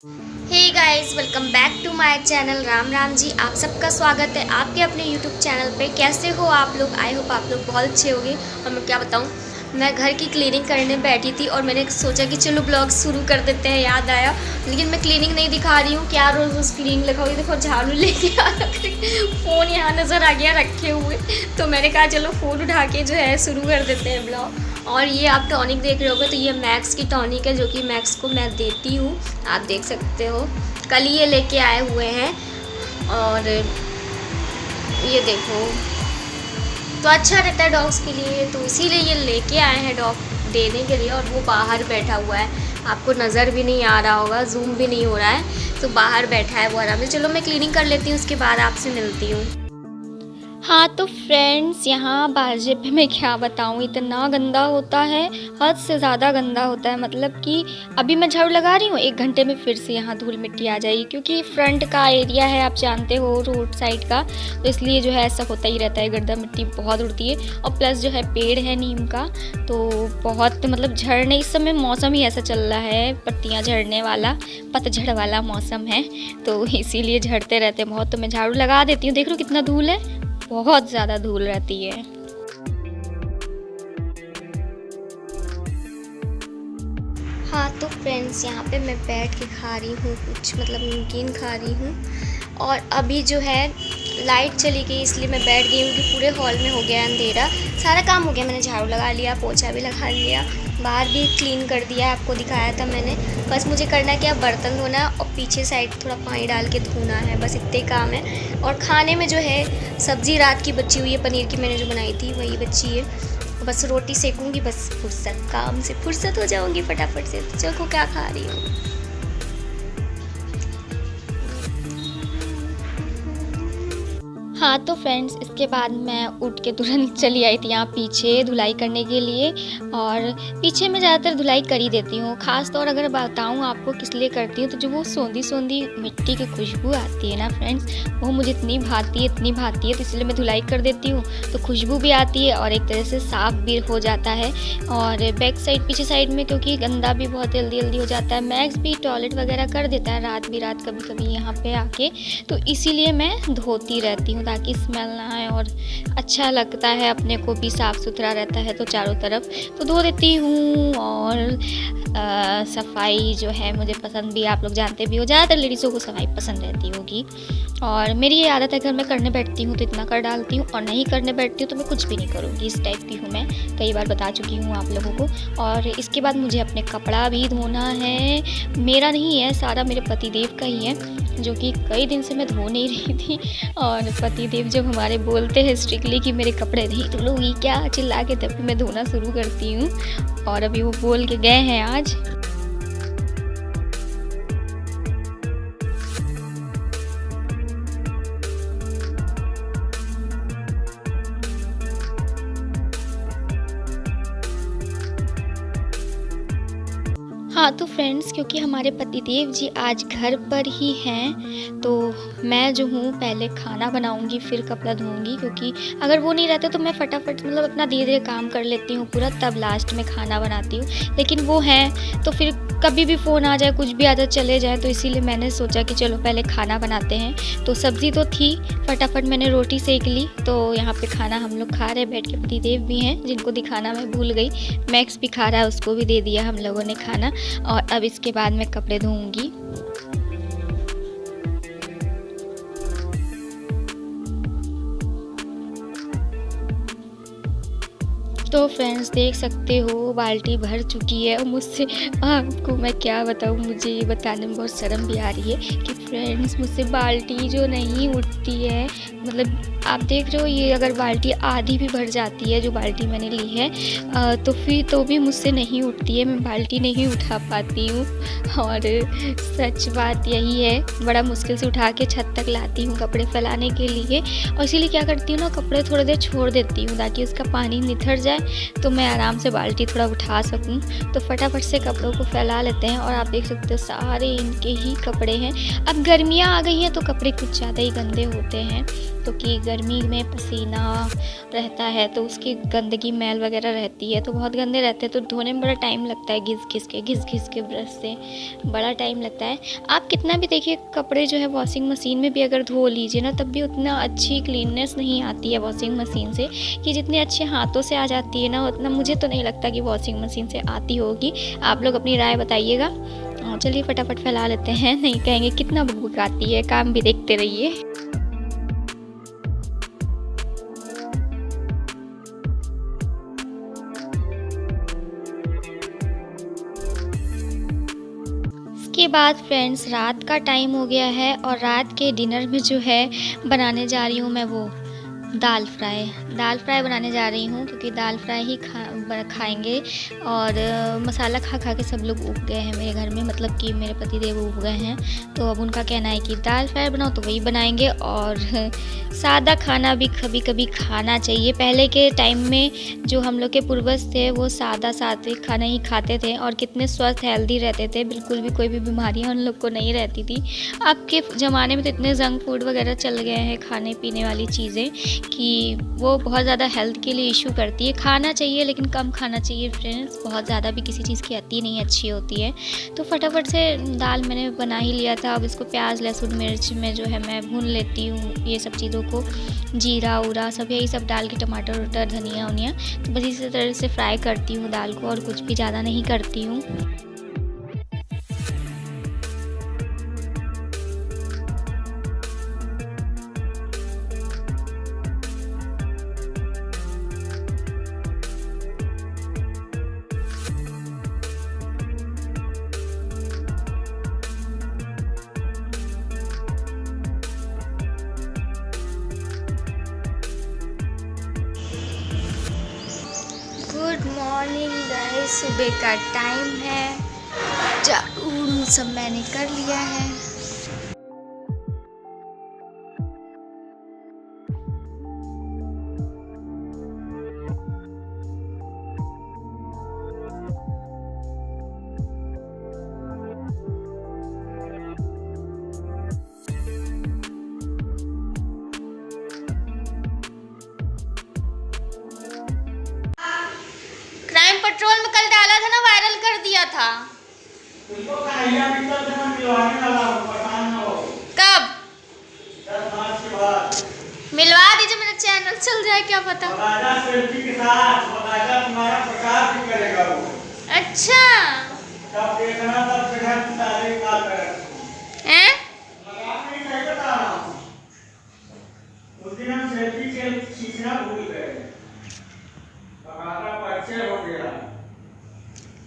Hey guys, welcome back to my channel. Ram Ram ji, आप सबका स्वागत है आपके अपने यूट्यूब चैनल पे। कैसे हो आप लोग? आई होप आप लोग बहुत अच्छे होंगे। और मैं क्या बताऊँ, मैं घर की क्लीनिंग करने बैठी थी और मैंने सोचा कि चलो ब्लॉग शुरू कर देते हैं, याद आया। लेकिन मैं क्लीनिंग नहीं दिखा रही हूँ, क्या रोज़ रोज़ क्लीनिंग लगाऊँ। देखो झाड़ू लेके आ फ़ोन यहाँ नज़र आ गया रखे हुए, तो मैंने कहा चलो फ़ोन उठा के जो है शुरू कर देते हैं ब्लॉग। और ये आप टॉनिक देख रहे होगे, तो ये मैक्स की टॉनिक है, जो कि मैक्स को मैं देती हूँ। आप देख सकते हो, कल ये लेके आए हुए हैं। और ये देखो, तो अच्छा रहता है डॉग्स के लिए, तो इसीलिए ये लेके आए हैं डॉग देने के लिए। और वो बाहर बैठा हुआ है, आपको नज़र भी नहीं आ रहा होगा, जूम भी नहीं हो रहा है, तो बाहर बैठा है वो आराम से। चलो मैं क्लीनिंग कर लेती हूँ, उसके बाद आपसे मिलती हूँ। हाँ तो फ्रेंड्स, यहाँ बाजे पे मैं क्या बताऊँ, इतना गंदा होता है, हद से ज़्यादा गंदा होता है। मतलब कि अभी मैं झाड़ू लगा रही हूँ, 1 घंटे में फिर से यहाँ धूल मिट्टी आ जाएगी, क्योंकि फ्रंट का एरिया है, आप जानते हो, रोड साइड का, तो इसलिए जो है ऐसा होता ही रहता है, गर्दा मिट्टी बहुत उड़ती है। और प्लस जो है पेड़ है नीम का, तो बहुत मतलब झड़ने, इस समय मौसम ही ऐसा चल रहा है, पत्तियाँ झड़ने वाला, पतझड़ वाला मौसम है, तो इसीलिए झड़ते रहते हैं बहुत। तो मैं झाड़ू लगा देती हूँ। देख लो कितना धूल है, बहुत ज़्यादा धूल रहती है। हाँ तो फ्रेंड्स, यहाँ पे मैं बैठ के खा रही हूँ कुछ, मतलब नमकीन खा रही हूँ। और अभी जो है लाइट चली गई, इसलिए मैं बैठ गई हूँ कि पूरे हॉल में हो गया अंधेरा। सारा काम हो गया, मैंने झाड़ू लगा लिया, पोछा भी लगा लिया, बाहर भी क्लीन कर दिया, आपको दिखाया था मैंने। बस मुझे करना क्या, बर्तन धोना और पीछे साइड थोड़ा पानी डाल के धोना है, बस इतने काम है। और खाने में जो है सब्ज़ी रात की बची हुई है, पनीर की मैंने जो बनाई थी वही बची है, बस रोटी सेकूंगी, बस फुर्सत, काम से फुर्सत हो जाऊंगी फटाफट से। तो चलो क्या खा रही हूँ। हाँ तो फ्रेंड्स, इसके बाद मैं उठ के तुरंत चली आई थी यहाँ पीछे धुलाई करने के लिए। और पीछे मैं ज़्यादातर धुलाई कर ही देती हूँ। ख़ास तौर अगर बताऊँ आपको किस लिए करती हूँ, तो जो वो सोंधी सोंधी मिट्टी की खुशबू आती है ना फ्रेंड्स, वो मुझे इतनी भाती है, इतनी भाती है, तो इसलिए मैं धुलाई कर देती हूँ। तो खुशबू भी आती है और एक तरह से साफ़ भी हो जाता है। और बैक साइड, पीछे साइड में, क्योंकि गंदा भी बहुत जल्दी जल्दी हो जाता है। मैक्स भी टॉयलेट वगैरह कर देता है रात बिरात कभी कभी यहाँ पे आके, तो इसीलिए मैं धोती रहती हूँ ताकि स्मेल ना आए और अच्छा लगता है, अपने को भी साफ़ सुथरा रहता है, तो चारों तरफ तो धो देती हूँ। और सफाई जो है मुझे पसंद भी, आप लोग जानते भी हो, ज़्यादातर लेडीज़ों को सफाई पसंद रहती होगी। और मेरी ये आदत है, अगर मैं करने बैठती हूँ तो इतना कर डालती हूँ, और नहीं करने बैठती हूँ तो मैं कुछ भी नहीं करूँगी, इस टाइप की हूँ मैं, कई बार बता चुकी हूँ आप लोगों को। और इसके बाद मुझे अपने कपड़ा भी धोना है, मेरा नहीं है, सारा मेरे पतिदेव का ही है, जो कि कई दिन से मैं धो नहीं रही थी। और पतिदेव जब हमारे बोलते हैं स्ट्रिक्टली कि मेरे कपड़े नहीं धुलोगी क्या, चिल्ला के, तभी मैं धोना शुरू करती हूँ। और अभी वो बोल के गए हैं आज। हाँ तो फ्रेंड्स, क्योंकि हमारे पतिदेव जी आज घर पर ही हैं, तो मैं जो हूँ पहले खाना बनाऊँगी, फिर कपड़ा धोऊँगी, क्योंकि अगर वो नहीं रहते तो मैं फटाफट मतलब अपना धीरे धीरे काम कर लेती हूँ पूरा, तब लास्ट में खाना बनाती हूँ। लेकिन वो हैं तो फिर कभी भी फ़ोन आ जाए, कुछ भी आ जाए, चले जाए, तो इसीलिए मैंने सोचा कि चलो पहले खाना बनाते हैं। तो सब्ज़ी तो थी, फटाफट मैंने रोटी सेक ली, तो यहाँ पे खाना हम लोग खा रहे हैं बैठ के। पतिदेव भी हैं जिनको दिखाना मैं भूल गई, मैक्स भी खा रहा है, उसको भी दे दिया हम लोगों ने खाना। और अब इसके बाद मैं कपड़े धोऊंगी। तो फ्रेंड्स, देख सकते हो बाल्टी भर चुकी है, और मुझसे आपको मैं क्या बताऊँ, मुझे ये बताने में बहुत शर्म भी आ रही है कि फ्रेंड्स, मुझसे बाल्टी जो नहीं उठती है। मतलब आप देख रहे हो, ये अगर बाल्टी आधी भी भर जाती है, जो बाल्टी मैंने ली है, तो फिर तो भी मुझसे नहीं उठती है, मैं बाल्टी नहीं उठा पाती हूँ। और सच बात यही है, बड़ा मुश्किल से उठा के छत तक लाती हूँ कपड़े फैलाने के लिए। और इसीलिए क्या करती हूँ ना, कपड़े थोड़ी देर छोड़ देती हूँ ताकि उसका पानी निथर जाए, तो मैं आराम से बाल्टी थोड़ा उठा सकूं। तो फटाफट से कपड़ों को फैला लेते हैं और आप देख सकते हो सारे इनके ही कपड़े हैं। अब गर्मियाँ आ गई हैं तो कपड़े कुछ ज़्यादा ही गंदे होते हैं, क्योंकि गर्मी में पसीना रहता है तो उसकी गंदगी मैल वगैरह रहती है, तो बहुत गंदे रहते हैं, तो धोने में बड़ा टाइम लगता है, घिस घिस के ब्रश से बड़ा टाइम लगता है। आप कितना भी देखिए कपड़े जो है वॉशिंग मशीन में भी अगर धो लीजिए ना, तब भी उतना अच्छी क्लीननेस नहीं आती है वॉशिंग मशीन से, कि जितने अच्छे हाथों से आ जाती है ना, उतना मुझे तो नहीं लगता कि वॉशिंग मशीन से आती होगी। आप लोग अपनी राय बताइएगा। चलिए फटाफट फैला लेते हैं, नहीं कहेंगे कितना बुकबुकाती है, काम भी देखते रहिए। के बाद फ्रेंड्स रात का टाइम हो गया है और रात के डिनर में जो है बनाने जा रही हूँ मैं वो दाल फ्राई बनाने जा रही हूँ, क्योंकि दाल फ्राई ही खाएंगे। और मसाला खा खा के सब लोग उब गए हैं मेरे घर में, मतलब कि मेरे पतिदेव उब गए हैं, तो अब उनका कहना है कि दाल फ्राई बनाओ, तो वही बनाएंगे। और सादा खाना भी कभी कभी खाना चाहिए। पहले के टाइम में जो हम लोग के पूर्वज थे वो सादा सात्विक खाना ही खाते थे और कितने स्वस्थ हेल्दी रहते थे, बिल्कुल भी कोई भी बीमारियाँ उन लोग को नहीं रहती थी। अब के ज़माने में तो इतने जंक फूड वगैरह चल गए हैं, खाने पीने वाली चीज़ें, कि वो बहुत ज़्यादा हेल्थ के लिए इशू करती है। खाना चाहिए लेकिन कम खाना चाहिए फ्रेंड्स, बहुत ज़्यादा भी किसी चीज़ की अति नहीं अच्छी होती है। तो फटाफट से दाल मैंने बना ही लिया था। अब इसको प्याज लहसुन मिर्च में जो है मैं भून लेती हूँ, ये सब चीज़ों को, जीरा उरा सब यही सब डाल के, टमाटर वटर धनिया उनिया, तो बस इसी तरह से फ्राई करती हूँ दाल को, और कुछ भी ज़्यादा नहीं करती हूँ। गुड मॉर्निंग गाइस, सुबह का टाइम है, झाड़ू सब मैंने कर लिया है। क्राइम पेट्रोल में कल डाला था ना, वायरल कर दिया था। कब मिलवा दीजिए, मेरा चैनल चल जाए, क्या पता। अच्छा हैं?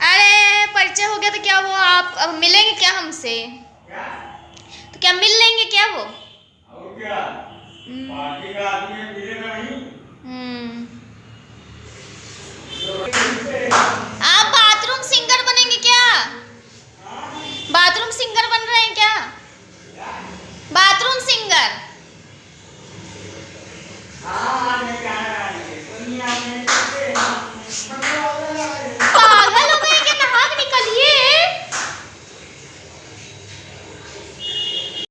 अरे परिचय हो गया तो क्या वो आप अब मिलेंगे क्या हमसे? तो क्या मिल लेंगे क्या वो? और क्या? पार्टी का आदमी मिलेगा नहीं? आप बाथरूम सिंगर बनेंगे क्या? बाथरूम सिंगर बन रहे हैं क्या? Bathroom singer? पागल हो गए क्या? नहा के निकलिए।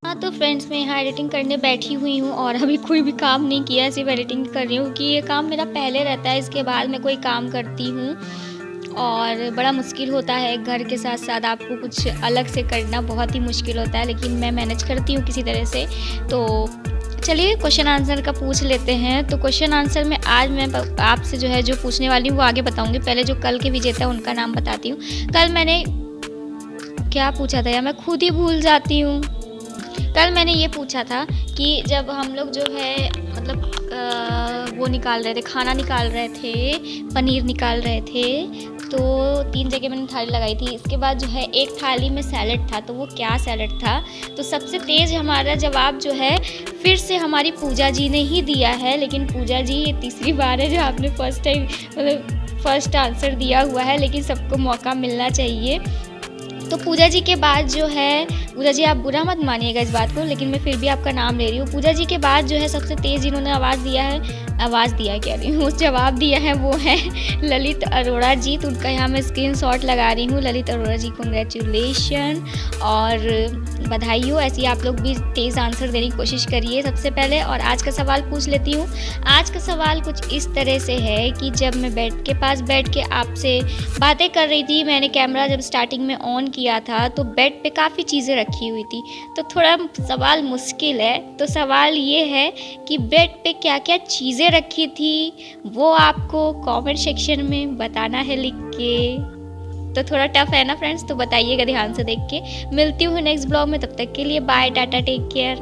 हाँ तो फ्रेंड्स मैं यहाँ एडिटिंग करने बैठी हुई हूँ और अभी कोई भी काम नहीं किया, सिर्फ एडिटिंग कर रही हूँ, क्योंकि ये काम मेरा पहले रहता है, इसके बाद मैं कोई काम करती हूँ और बड़ा मुश्किल होता है। घर के साथ साथ आपको कुछ अलग से करना बहुत ही मुश्किल होता है, लेकिन मैं मैनेज करती हूँ किसी तरह से। तो चलिए क्वेश्चन आंसर का पूछ लेते हैं। तो क्वेश्चन आंसर में आज मैं आपसे जो है जो पूछने वाली हूँ वो आगे बताऊँगी। पहले जो कल के विजेता है उनका नाम बताती हूँ। कल मैंने क्या पूछा था यार, मैं खुद ही भूल जाती हूँ। कल मैंने ये पूछा था कि जब हम लोग जो है मतलब वो निकाल रहे थे, खाना निकाल रहे थे, पनीर निकाल रहे थे, तो 3 जगह मैंने थाली लगाई थी। इसके बाद जो है एक थाली में सैलेड था, तो वो क्या सैलेड था? तो सबसे तेज़ हमारा जवाब जो है फिर से हमारी पूजा जी ने ही दिया है। लेकिन पूजा जी ये तीसरी बार है जो आपने फर्स्ट टाइम मतलब फर्स्ट आंसर दिया हुआ है, लेकिन सबको मौका मिलना चाहिए। तो पूजा जी के बाद जो है, पूजा जी आप बुरा मत मानिएगा इस बात को, लेकिन मैं फिर भी आपका नाम ले रही हूँ। पूजा जी के बाद जो है सबसे तेज़ जिन्होंने जवाब दिया है वो है ललित अरोड़ा जी। तो उनका यहाँ मैं स्क्रीनशॉट लगा रही हूँ। ललित अरोड़ा जी कांग्रेचुलेशन और बधाई हो। ऐसे ही आप लोग भी तेज़ आंसर देने की कोशिश करिए सबसे पहले। और आज का सवाल पूछ लेती हूँ। आज का सवाल कुछ इस तरह से है कि जब मैं बेड के पास बैठ के आपसे बातें कर रही थी, मैंने कैमरा जब स्टार्टिंग में ऑन किया था तो बेड पे काफ़ी चीज़ें रखी हुई थी, तो थोड़ा सवाल मुश्किल है। तो सवाल ये है कि बेड पे क्या क्या चीज़ें रखी थी वो आपको कमेंट सेक्शन में बताना है लिख के। तो थोड़ा टफ है ना फ्रेंड्स, तो बताइएगा ध्यान से देख के। मिलती हूँ नेक्स्ट ब्लॉग में, तब तक के लिए बाय, टाटा, टेक केयर।